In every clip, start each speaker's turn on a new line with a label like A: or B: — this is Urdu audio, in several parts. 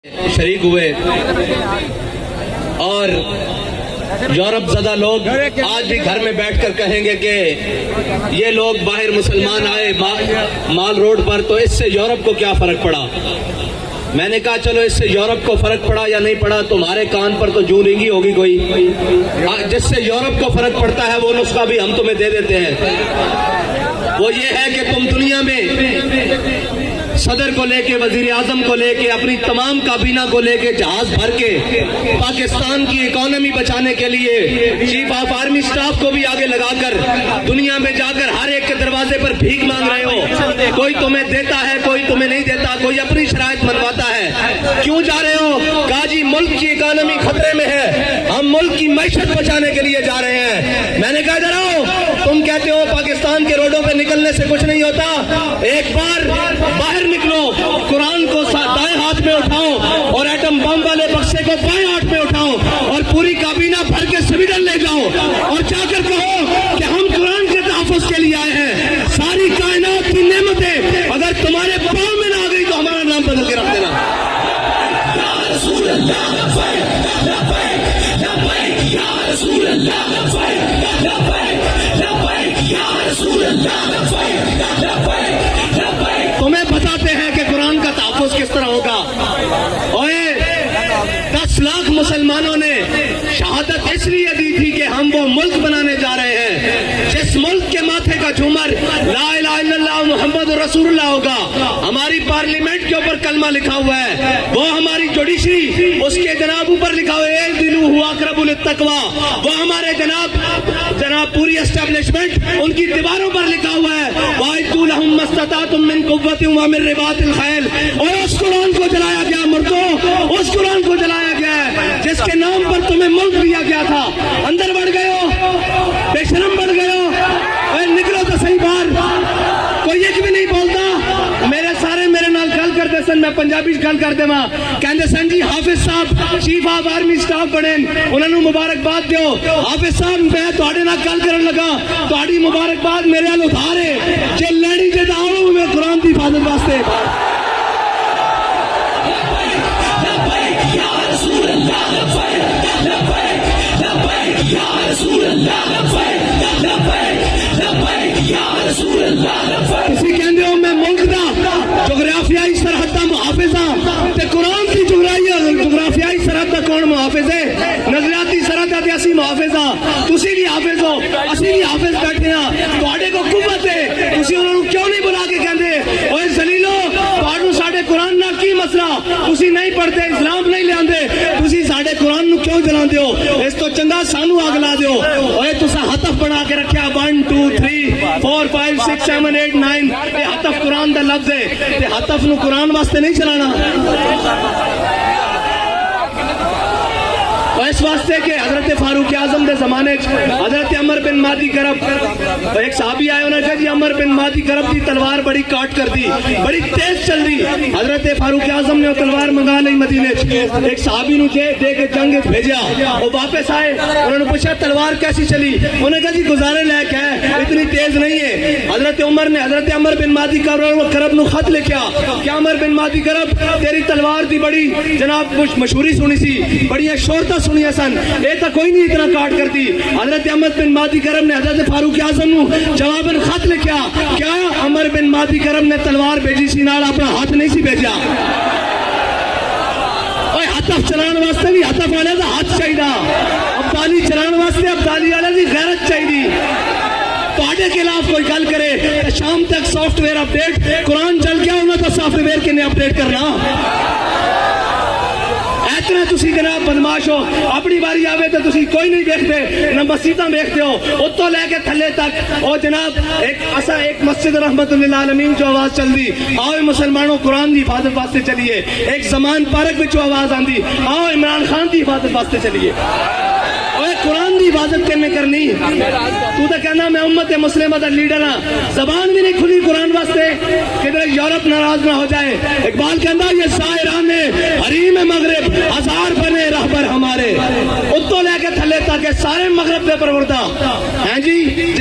A: شریک ہوئے اور یورپ زدہ لوگ آج بھی گھر میں بیٹھ کر کہیں گے کہ یہ لوگ باہر مسلمان آئے مال روڈ پر تو اس سے یورپ کو کیا فرق پڑا. میں نے کہا چلو اس سے یورپ کو فرق پڑا یا نہیں پڑا تمہارے کان پر تو جو رنگی ہوگی کوئی. جس سے یورپ کو فرق پڑتا ہے وہ نسخہ بھی ہم تمہیں دے دیتے ہیں. وہ یہ ہے کہ تم دنیا میں صدر کو لے کے وزیر اعظم کو لے کے اپنی تمام کابینہ کو لے کے جہاز بھر کے پاکستان کی اکانومی بچانے کے لیے چیف آف آرمی سٹاف کو بھی آگے لگا کر دنیا میں جا کر ہر ایک کے دروازے پر بھیک مانگ رہے ہو. کوئی تمہیں دیتا ہے کوئی تمہیں نہیں دیتا, کوئی اپنی شرائط منواتا ہے. کیوں جا رہے ہو؟ کہا جی ملک کی اکانومی خطرے میں ہے, ہم ملک کی معیشت بچانے کے لیے جا رہے ہیں. میں نے کہا ادھر آؤ, تم کہتے ہو پاکستان کے روڈوں پہ نکلنے سے کچھ نہیں ہوتا, ایک بار باہر نکلو, قرآن کو دائیں ہاتھ میں اٹھاؤ اور ایٹم بم والے بکسے کو بائیں ہاتھ میں اٹھاؤ اور پوری کابینہ بھر کے سویڈن لے جاؤ اور جا کر کہو کہ ہم قرآن کے تحفظ کے لیے آئے ہیں. ساری کائنات کی نعمتیں اگر تمہارے پاؤں میں نہ آ گئی تو ہمارا نام بدل کے رکھ دینا. یا رسول اللہ لبیک لبیک لبیک یا رسول اللہ لبیک لبیک لبیک یا رسول اللہ لبیک لبیک لبیک. تمہیں بتاتے ہیں کہ قرآن کا تحفظ کس طرح ہوگا. اور 10 لاکھ مسلمانوں نے شہادت اس لیے دی تھی کہ ہم وہ ملک بنانے جا رہے ہیں جس ملک کے ماتھے کا جھومر لا الہ الا اللہ محمد رسول اللہ ہوگا. ہماری پارلیمنٹ کے اوپر کلمہ لکھا ہوا ہے, وہ ہماری جوڈیشری اس کے جناب اوپر لکھا ہوا ہے دلو ہوا اقرب للتقوی, وہ ہمارے جناب پوری اسٹیبلشمنٹ ان کی دیواروں پر لکھا ہوا ہے وَأَعِدُّوا لَهُم مَّا اسْتَطَعْتُم مِّن قُوَّةٍ وَمِن رِّبَاطِ الْخَيْلِ. اور اس قرآن کو جلایا گیا مردوں, اس قرآن کو جلایا گیا ہے جس کے نام پر تمہیں ملک دیا گیا تھا. اندر بڑھ گئے ہو, بے شرم بڑھ گئے ہو, اے نکلو تو صحیح باہر. کوئی ایک بھی نہیں بولتا. میرے نال گل کرتے سن, میں پنجابی گل کرتے ماں کہندے سن جی حافظ صاحب چیف آف آرمی سٹاف بنے, انہوں نے مبارکباد دیو. حافظ صاحب میں تواڈے نال گل کرن لگا, تواڈی مبارکباد میرے نال ادھارے جے لڑی جے آؤ میں قرآن دی حفاظت واسطے. یا رسول اللہ لبیک لبیک لبیک یا رسول اللہ لبیک لبیک لبیک یا رسول اللہ لبیک. کسی کہندے ہو میں ملک دا جغرافیائی سرحد دا محافظ ہاں تے قرآن کی جغرافیائی سرحد دا کون محافظ ہے؟ نظریاتی سرحد دا اسی محافظ ہاں. تسی بھی حافظ ہو, اسی بھی حافظ بیٹھے ہاں. تواڈے کو قوت ہے, تسی انہاں نوں کیوں نہیں بلا کے کہندے اوے ذلیلو تواڈوں ساڈے قرآن نال کی مسئلہ, تسی نہیں پڑھتے اسلام نہیں لے آندے, تسی ساڈے قرآن نوں کیوں جلاندے ہو؟ اس تو چنگا سانو اگ لا دیو. اوے تساں ہتف بنا کے رکھیا 1 2 3 4 5 6 7 8 9 یہ ہتف قرآن دا لفظ ہے تے ہتف نو قرآن واسطے نہیں چلانا. اس واسطے کہ حضرت فاروق اعظم دے زمانے حضرت عمر بن مادی کرب ایک صحابی آئے, انہوں نے کہا جی عمر بن مادی کرب دی تلوار بڑی کاٹ کر دی, بڑی تیز چل رہی. حضرت فاروق اعظم نے وہ تلوار منگا لی مدینے, ایک صحابی نو دے کے جنگ بھیجا. وہ واپس آئے, انہوں نے پوچھا تلوار کیسی چلی؟ انہوں نے کہا جی گزارے لائق ہے, اتنی تیز نہیں ہے. حضرت عمر نے حضرت عمر بن مادی کرب نو خط لکھا کہ عمر بن مادی کرب تیری تلوار دی بڑی جناب مشہوری سنی سی, بڑی شہرت سنی سن, اے تا کوئی نہیں اتنا کاٹ کرتی. حضرت عمر بن مادی کرم نے حضرت فاروق اعظم نو جواباً خط لکھا, کیا عمر بن مادی کرم نے تلوار بھیجی سی نال اپنا ہاتھ نہیں سی بھیجا؟ اوے ہتف چلان واسطے بھی ہتف والے دا ہاتھ چاہیے, ابدالی چلان واسطے ابدالی والے دی غیرت چاہیے. تواڈے خلاف کوئی گل کرے شام تک سافٹ ویئر اپڈیٹ, قرآن چل گیا انہوں تو سافٹ ویئر کے نے اپڈیٹ کرنا. اتنا تسی جناب بدماش ہو, اپنی باری آوے تو تسی کوئی نہیں دیکھتے, نہ مسجداں دیکھتے ہو, اتوں لے کے تھلے تک. او جناب ایک مسجد رحمت للعالمین جو آواز چل دی, آؤ مسلمانوں قرآن دی حفاظت واسطے چلیے. ایک زمان پارک میں جو آواز آندی, آؤ عمران خان دی حفاظت واسطے چلیے. قرآن دی حفاظت کرنے کرنی, تو تو کہنا میں امت مسلمہ دا لیڈر ہاں, زبان بھی نہیں کھلی قرآن واسطے کدھر یورپ ناراض نہ ہو جائے. اقبال کہنا یہ سائران حریم مغرب ہزار بنے رہبر ہمارے, اتوں لے کے تھلے تک سارے مغرب دے پروردہ ہیں جی.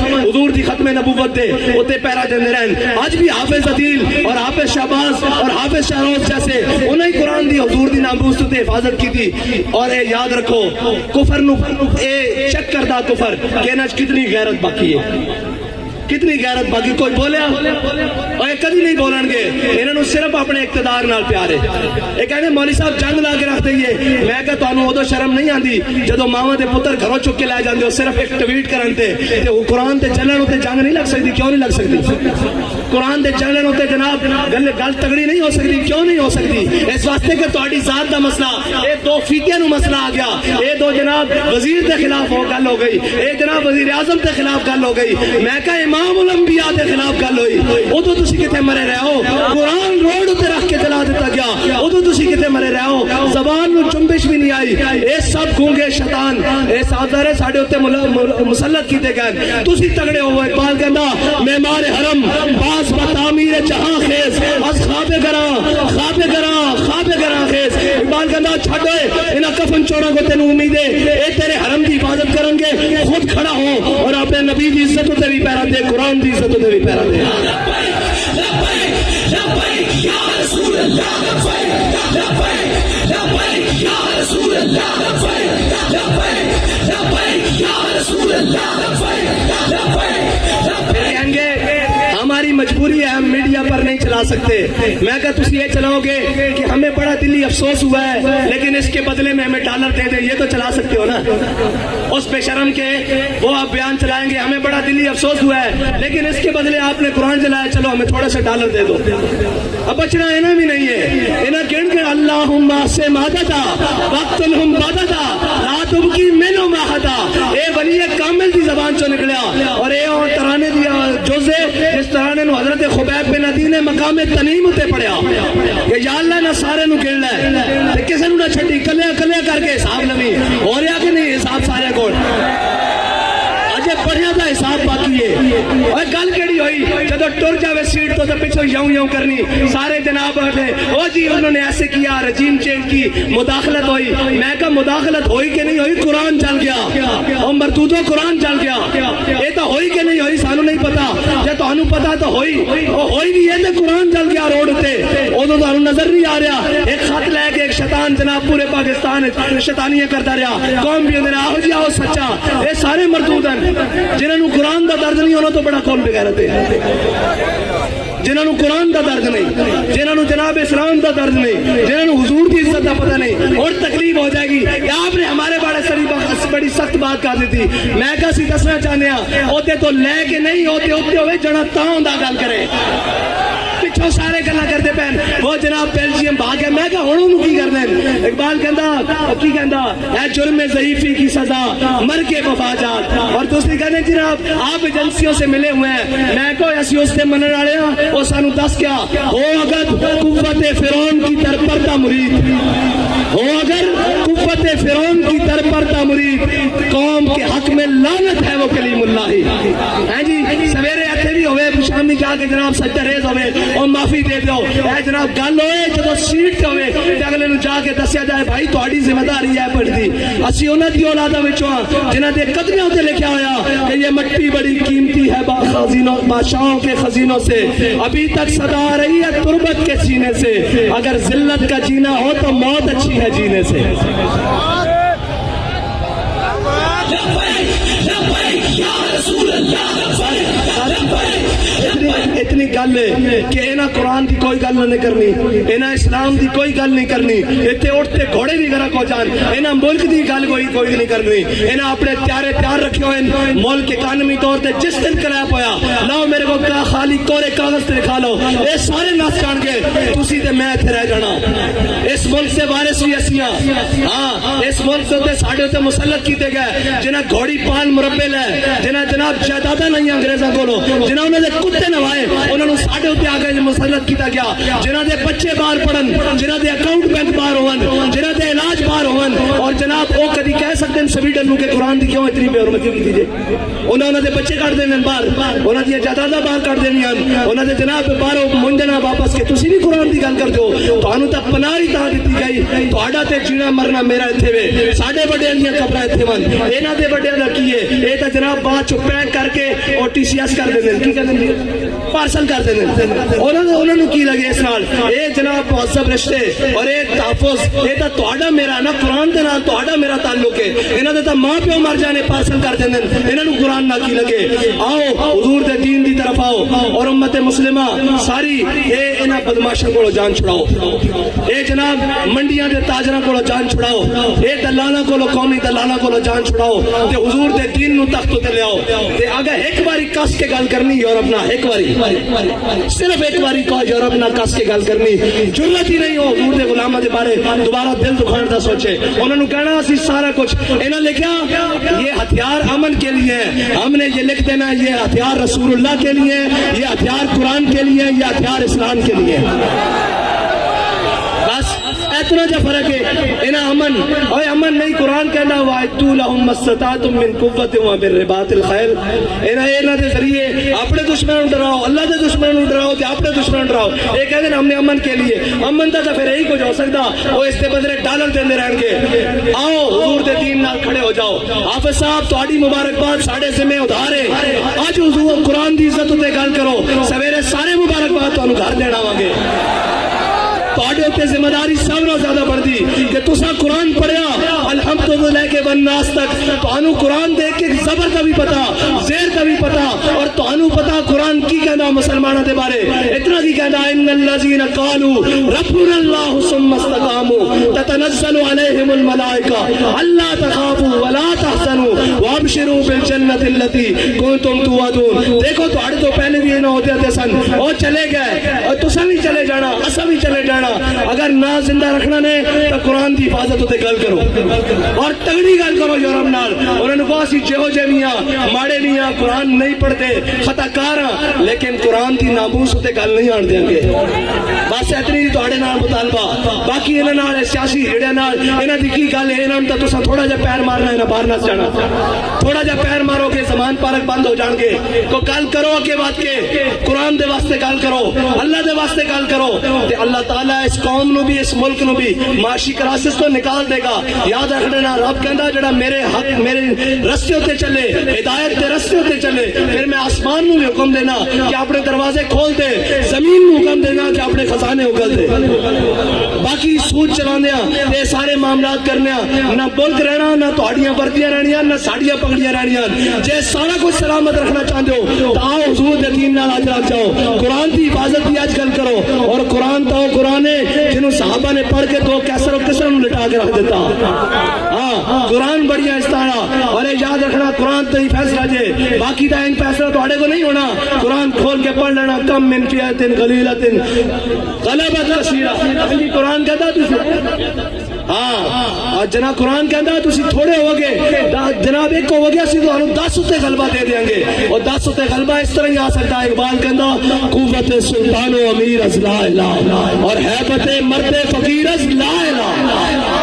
A: حضور دی ختم نبوت دے اتے پیرا دیندے رہن. آج بھی حافظ عدیل اور حافظ شہباز اور حافظ شہروز جیسے انہیں قرآن دی حضور دی ناموس تے حفاظت کی تھی. اور اے یاد رکھو کفر نو اے چیک کردہ کفر کہ انہاں کتنی غیرت باقی ہے, کتنی غیرت باقی. کوئی بولیا اور کدی نہیں بولن گے. انہوں نے صرف اپنے اقتدار نال پیار ہے. یہ کہنے مولوی صاحب جنگ لا کے رکھ دئیے. میں کہ تانوں ادو شرم نہیں آندی جدو ماواں دے پتر گھروں چک کے لے جاندے ہو صرف ایک ٹویٹ کرن تے قرآن تے چلن تے جنگ نہیں لگ سکتی. کیوں نہیں لگ سکتی؟ قرآن دے چلن تے جناب گل تگڑی نہیں ہو سکتی. کیوں نہیں ہو سکتی؟ اس واسطے کہ تہاڈی ذات دا مسئلہ اے دو فیقیاں نو مسئلہ آ گیا. اے دو جناب وزیر دے خلاف ہو گل ہو گئی, اے جناب وزیر اعظم دے خلاف گل ہو گئی. میں کہ امام الانبیاء دے خلاف گل ہوئی ادو تسی کتے مرے رہے ہو. قرآن روڈ تے رکھ کے جلا دیتا گیا ادو تسی کتے مرے رہے ہو. زبان نو چنبش بھی نہیں آئی. اے سب گونگے شیطان اے سادارے ساڈے اوتے مسلط کیتے گئے. تسی تگڑے ہو. اقبال کہندا معمار حرم باز بتعمیر جہاں خیز از خواب گراں خواب گراں خواب گراں خیز. اقبال کہندا چھڈ انہاں کفن چوراں کو تینوں امید ہے اے تیرے حرم دی حفاظت کرن گے. خود کھڑا ہو اور اپنے نبی دی عزت تے بھی پیرا دے, قرآن دی عزت تے بھی پیرا دے. ہماری مجبوری ہے, ہم میڈیا پر نہیں چلا سکتے. میں کہا تسی یہ چلاؤ گے کہ ہمیں بڑا دلی افسوس ہوا ہے لیکن اس کے بدلے میں ہمیں ڈالر دے دیں, یہ تو چلا سکتے ہو نا. اس بے شرم کے وہ آپ بیان چلائیں گے ہمیں بڑا دلی افسوس ہوا ہے لیکن اس کے بدلے آپ نے قرآن چلایا, چلو ہمیں تھوڑا سا ڈالر دے دو. اب بچنا انہیں بھی نہیں ہے. انہیں کہن کے اللہم سے مادتا وقتلہم بادتا لا تبکی منو ماہتا. اے ولی کامل دی زبان چو نکلیا اور اے ترانے دیا جوزے جس ترانے نو حضرت خبیب بن عدی نے مقام تنیم تے پڑھیا کہ یا اللہ نہ سارے نو گل لے کسے نو نہ چھٹی کلیا کلیا کر کے حساب لوی. ہو رہا کہ نہیں حساب سارے کول اجے پڑھیا دا حساب باقی ہے. اور گل کیڑی ہوئی جدو ٹر جاوے سیٹ تو پیچھے یوں یوں کرنی سارے جناب او جی انہوں نے ایسے کیا رجیم چینج کی مداخلت ہوئی. میں کہا مداخلت ہوئی کہ نہیں ہوئی؟ قرآن چل گیا اور مردودوں قرآن چل گیا. یہ تو ہوئی کہ نہیں ہوئی سانو نہیں پتا. جب تانوں پتا تو ہوئی ہوئی بھی ہے تو قرآن چل گیا روڈ تے ادو تانوں نظر نہیں آ رہا. ایک خط لے کے ایک شیطان جناب پورے پاکستان شیطانیاں کرتا رہا. قوم بھی اندر آہو جی آہو سچا. یہ سارے مردود ہیں جنہوں نے قرآن دا درد نہیں ہونا تو بڑا کون بغیرت ہے. جنہوں نے قرآن دا درد نہیں, جنہوں نے جناب اسلام دا درد نہیں, جنہوں نے حضور کی عزت دا پتہ نہیں. اور تکلیف ہو جائے گی. آپ نے ہمارے بڑی سخت بات کہا دی تھی. میں کہا سی دسنا چاہنے ہیں ہوتے تو لے کے نہیں ہوتے ہوتے ہوئے جڑا تاؤں دا گل کرے. پچھوں سارے گلا کرتے پہن وہ جناب بیلجیم بھاگ گئے. میں کہا ہوں انہوں کی کرنے. اقبال کہندا کی کہندا اے جرم ضعیفی کی سزا مر کے مفاجات. اور دوسری کہنے جناب آپ ایجنسیوں سے ملے ہوئے ہیں. میں کہو ایسی اس سے منن والے ہیں وہ سانو دس کیا ہو اگر قوت فرعون کی ترپردہ مرید ہو اگر قوت فرعون کی ترپردہ مرید قوم کے حق میں لعنت ہے وہ کلیم اللہ ہی. ہیں جی سویرے ایتھے بھی ہوئے شامی جا کے جناب سجدہ ریز ہوئے اور معافی دے دو. اے جناب گل ہوئے جدو سیٹ تے ہوئے تے اگلے نو جا کے دسیا جائے بھائی تہاڈی ذمہ داری ہے پڑھ دی. اسی انہاں دی اولاداں وچوں جنہاں دے قدمیاں تے لکھیا ہویا کہ یہ مٹی بڑی قیمتی ہے خزینوں بادشاہوں کے خزینوں سے ابھی تک صدا آ رہی ہے تربت کے سینے سے. اگر ذلت کا جینا ہو تو موت اچھی ہے جینے سے. اتنی گل ہے کہ انہاں قرآن کی کوئی گل نہیں کرنی, انہاں اسلام کی کوئی گل نہیں کرنی. اتنے اٹھتے گھوڑے بھی غرق ہو جان. انہاں ملک کی گل کوئی نہیں کرنی. انہاں اپنے پیارے پیار رکھے ہوئے ملک اکانومی طور تے جس دن کریپ ہویا لاؤ میرے کو کا خالی کورے کاغذ تے لکھا لو اے سارے نس جان گے تسی تے میں اتنے رہ جانا. اس ملک سے وارث بھی اسیاں. ہاں اس ملک سے ساڈے تے مسلط کیتے گئے جنہاں گھوڑی پال مربے لے جنہاں جناب جائیداداں نہیں انگریزاں کولوں جنہاں انہاں دے کتے نوائے انہاں
B: مانو ساڈے اوتے آ کے مسلط کیتا گیا جنہاں دے بچے باہر پڑھن جنہاں دے اکاؤنٹ بینک باہر ہون جنہاں دے علاج باہر ہون اور جناب وہ کدی کہہ سکتے ہیں سویڈن نو کہ قرآن دی کیوں اتنی بے حرمتی کی جے انہاں دے بچے کٹ دینے باہر انہاں دی جائیداداں باہر کٹ دینیاں انہاں دے جناب باہروں منجنا واپس کے تسی نہیں قرآن دی گل کرتے ہو تانوں تے پناہ ہی تاں دتی گئی تہاڈا تے جینا مرنا میرا ایتھے وے ساڈے بڑیاں دیاں قبراں ایتھے ون انہاں دے بڑیاں دا کی ہے اے تے جناب بعد چ پیک کر کے اور ٹی سی ایس کر دیندے کی کر دیندے پارسل کر دیندے انہاں نوں کی لگے اس نال اے جناب مہذب رشتے اور اے تحفظ اے تے تہاڈا میرا نا قرآن دے نال تہاڈا میرا تعلق ہے انہاں دے تے ماں پیو مر جانے پارسل کر دیندے انہاں نوں قرآن نہ کی لگے آؤ حضور دے دین دی طرف آؤ اور امت مسلمہ ساری اے انہاں بدماشاں کولوں جان چھڑاؤ اے جناب منڈیاں دے تاجراں کولوں جان چھڑاؤ اے دلالاں کولوں قومی دلالاں کولوں جان چھڑاؤ تے حضور دے دین نوں تخت تے لے آؤ تے اگر ایک باری کس کے گل کرنی یورپ نہ ایک باری صرف ایک باری کو یورپ نہ کس کے گل کرنی ضرورت ہی نہیں ہو حضور دے غلاماں دے بارے دوبارہ دل دکھانے دا سوچے انہوں نے کہنا اسی سارا کچھ انہوں نے لکھا یہ ہتھیار امن کے لیے ہے ہم نے یہ لکھ دینا یہ ہتھیار رسول اللہ کے لیے یہ ہتھیار قرآن کے لیے یہ ہتھیار اسلام کے لیے بس اتنا جا فرق ہے انہاں امن اوے امن نہیں قرآن کہنا وَاعِدُّوا لَهُم مَّا اسْتَطَعْتُم مِّن قُوَّةٍ وَمِن الخیل انہاں دے ذریعے اپنے دشمنوں ڈراؤ اللہ دے دشمنوں ڈراؤ تے اپنے دشمنوں ڈراؤ یہ کہتے ہیں ہم نے امن کے لیے امن دا پھر یہی کچھ ہو سکتا وہ اس کے بدلے ڈالر دیندے رہن گے آؤ حضور دے دین نال کھڑے ہو جاؤ حافظ صاحب تہاڈی مبارکباد ساڈے ذمہ ادھار ہے اج حضور قرآن دی عزت تے گل کرو سویرے سارے مبارکباد تانوں گھر دین آواں گے تہاڈے تے ذمہ داری سب نال زیادہ بڑھدی کہ تساں قرآن پڑھیا الحمدللہ لے کے والناس تک تانوں قرآن دیکھ کے زبر کا بھی پتا زیر کا بھی پتا اور تانوں پتا قرآن کی کہنا مسلمانوں دے بارے اتنا کی کہنا ان الذین قالوا ربنا اللہ ثم استقاموا تتنزل علیہم الملائکہ الا تخافوا ولا تحزنوا وابشروا بالجنۃ التي کنتم توعدون دیکھو تہاڈے تو پہلے بھی نہ ہوتے تھے سن او چلے گئے اور تساں بھی چلے جانا اساں بھی چلے جانا اگر نہ زندہ رکھنا نے تو قرآن دی حفاظت تے گل کرو اور تگڑی گل کرو یورپ نال انہوں نے کہا سی جہو جے میاں ماڑے میاں قرآن نہیں پڑھتے خطا کار لیکن قرآن دی ناموس تے گل نہیں آن دیں گے بس اتنی تہاڈے نال مطالبہ باقی انہاں نال سیاسی ہیڑے نال انہاں دی کی گل ہے انہاں تے تساں تھوڑا جا پیر مارنا ہے باہر نہ جانا تھوڑا جا پیر مارو گے زمان پارک بند ہو جان گے تو گل کرو کے بات کے قرآن دے واسطے گل کرو اللہ دے واسطے گل کرو تے اللہ تعالیٰ اس قوم نو بھی اس ملک نو بھی معاشی کرائسس تو نکال دے گا یاد رکھنا رب کہندا جڑا میرے حق میرے رستے تے چلے ہدایت دے رستے تے چلے پھر میں آسمان نو بھی حکم دینا کہ اپنے دروازے کھول دے زمین نو حکم دینا کہ اپنے خزانے اگل دے باقی سود چلاندیاں تے سارے معاملات کرنے نہ ملک رہنا نہ تہاڈیاں وردیاں رہنیاں نہ ساڈیاں پگڑیاں رہنیاں جے سارا کچھ سلامت رکھنا چاہندے ہو تو آؤ حضور دے دین نال اج رکھ جاؤ قرآن دی حفاظت دی اج گل کرو اور قرآن تو قرآن ہے جنہوں صحابہ نے پڑھ کے تو کیسر و کسر لٹا کے رکھ دیتا ہاں قرآن بڑھیا استعارہ اور یاد رکھنا قرآن تو ہی فیصلہ جے باقی دا ان فیصلہ تو آڑے کو نہیں ہونا قرآن کھول کے پڑھ لینا کم من فیات غلیلت غلبت کثیرہ قرآن کہتا تھی ہاں جناب قرآن کہتا تسی تھوڑے ہو گے جناب ایک ہو گیا سی تو ہم 10 اتے غلبہ دے دیں گے اور 10 اتے غلبہ اس طرح ہی آ سکتا ہے اقبال کہتا قوت سلطان و امیر از لا الہ اور حیبت مرد فقیر از لا الہ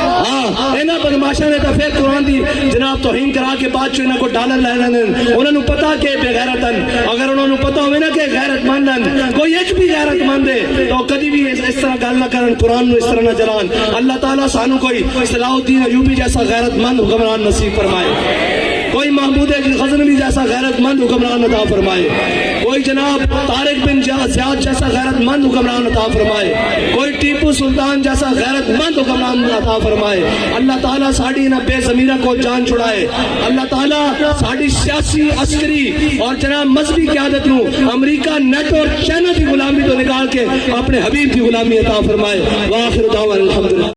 B: انہاں بدماشاں نے تو پھر قرآن دی جناب توہین کرا کے بعد چ انہاں کو ڈالر لے لینے انہاں نوں پتہ کہ بے غیرتن اگر انہاں نوں پتہ ہوے نا کہ غیرت مندن کوئی ایک بھی غیرت مند ہے تو کبھی بھی اس طرح گل نہ کرن قرآن نو اس طرح نہ جلان اللہ تعالیٰ سانو کوئی صلاح الدین ایوبی جیسا غیرت مند حکمران نصیب فرمائے کوئی محمود غزنوی جیسا غیرت مند حکمران عطا فرمائے کوئی جناب طارق بن زیاد جیسا غیرت مند حکمران عطا فرمائے کوئی ٹیپو سلطان جیسا غیرت مند حکمران عطا فرمائے اللہ تعالیٰ ساڑی نہ بے ضمیرہ کو جان چھڑائے اللہ تعالیٰ ساڑی سیاسی عسکری اور جناب مذہبی قیادت نو امریکہ نیٹ اور چائنا کی غلامی تو نکال کے اپنے حبیب کی غلامی عطا فرمائے وآخر دعوانا الحمدللہ